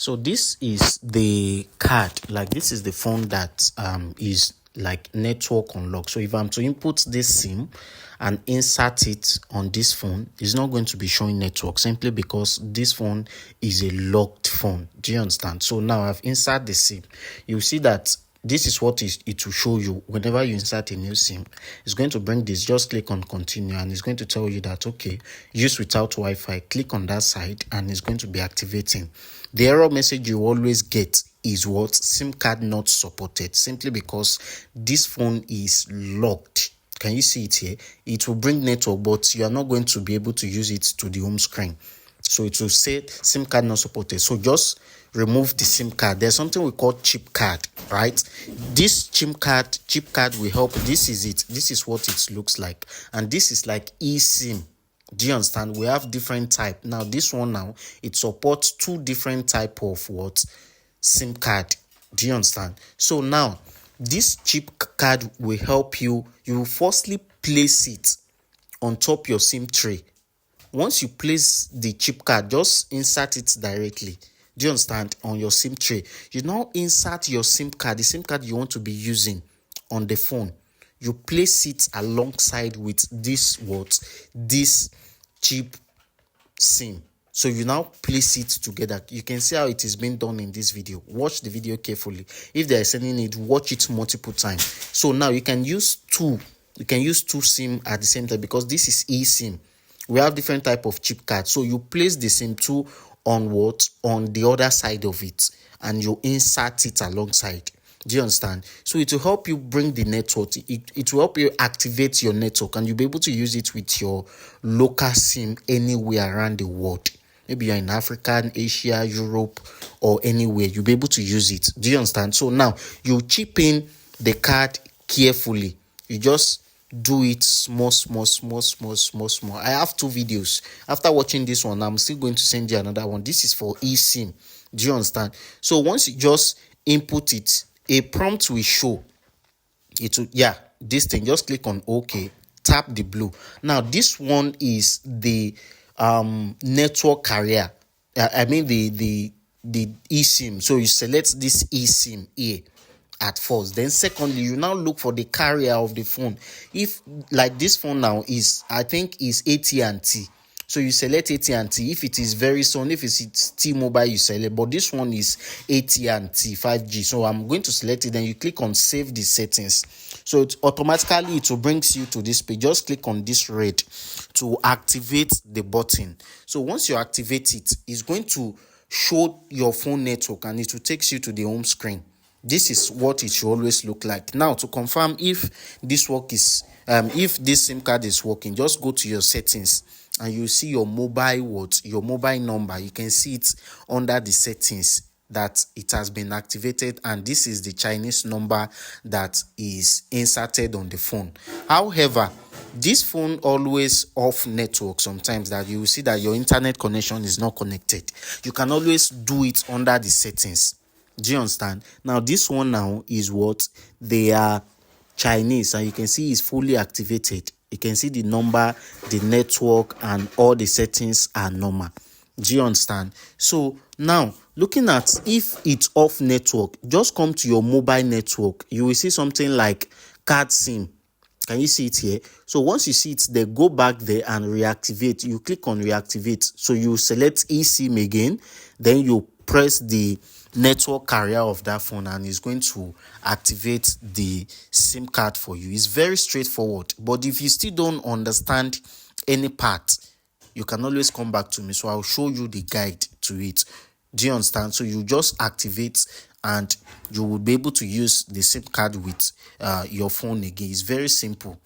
So this is the card, like this is the phone that is like network unlocked. So if I'm to input this SIM and insert it on this phone, it's not going to be showing network simply because this phone is a locked phone. Do you understand? So now I've inserted the SIM. You see that this is what it will show you whenever you insert a new SIM. It's going to bring this. Just click on continue and it's going to tell you that, okay, use without Wi-Fi. Click on that side and it's going to be activating. The error message you always get is what? SIM card not supported, simply because this phone is locked. Can you see it here? It will bring network, but you are not going to be able to use it to the home screen. So it will say SIM card not supported. So just remove the SIM card. There's something we call chip card, right? This chip card will help. This is it. This is what it looks like. And this is like eSIM. Do you understand? We have different type. Now this one now, it supports two different type of what? SIM card. Do you understand? So now this chip card will help you. You will firstly place it on top your SIM tray. Once you place the chip card, just insert it directly. Do you understand? On your SIM tray. You now insert your SIM card, the SIM card you want to be using on the phone. You place it alongside with this what? This chip SIM. So you now place it together. You can see how it is being done in this video. Watch the video carefully. If there is any need, watch it multiple times. So now you can use two. You can use two SIM at the same time because this is eSIM. We have different type of chip cards. So you place the SIM 2 on what? On the other side of it. And you insert it alongside. Do you understand? So it will help you bring the network. It will help you activate your network. And you'll be able to use it with your local SIM anywhere around the world. Maybe you're in Africa, Asia, Europe, or anywhere. You'll be able to use it. Do you understand? So now you chip in the card carefully. You just do it small. I have two videos. After watching this one, I'm still going to send you another one. This is for eSIM. Do you understand? So once you just input it, a prompt will show. It will, this thing. Just click on OK. Tap the blue. Now this one is the network carrier. I mean the eSIM. So you select this eSIM here at first. Then secondly, you now look for the carrier of the phone. If like this phone now is, I think is AT&T. So you select AT&T. If it is Verizon, if it's T-Mobile, you select. But this one is AT&T 5G. So I'm going to select it. Then you click on save the settings. So it automatically it will bring you to this page. Just click on this red to activate the button. So once you activate it, it's going to show your phone network and it will take you to the home screen. This is what it should always look like. Now to confirm if this if this SIM card is working, just go to your settings and you see your mobile number. You can see it under the settings that it has been activated, and this is the Chinese number that is inserted on the phone. However, this phone always off network sometimes, that you will see that your internet connection is not connected. You can always do it under the settings. Do you understand? Now this one now is what? They are Chinese, and you can see it's fully activated. You can see the number, the network, and all the settings are normal. Do you understand? So now looking at if it's off network, just come to your mobile network. You will see something like card SIM. Can you see it here? So once you see it there, go back there and reactivate. You click on reactivate. So you select eSIM again. Then you press the network carrier of that phone and it's going to activate the SIM card for you. It's very straightforward. But if you still don't understand any part, you can always come back to me. So I'll show you the guide to it. Do you understand? So you just activate and you will be able to use the SIM card with your phone again. It's very simple.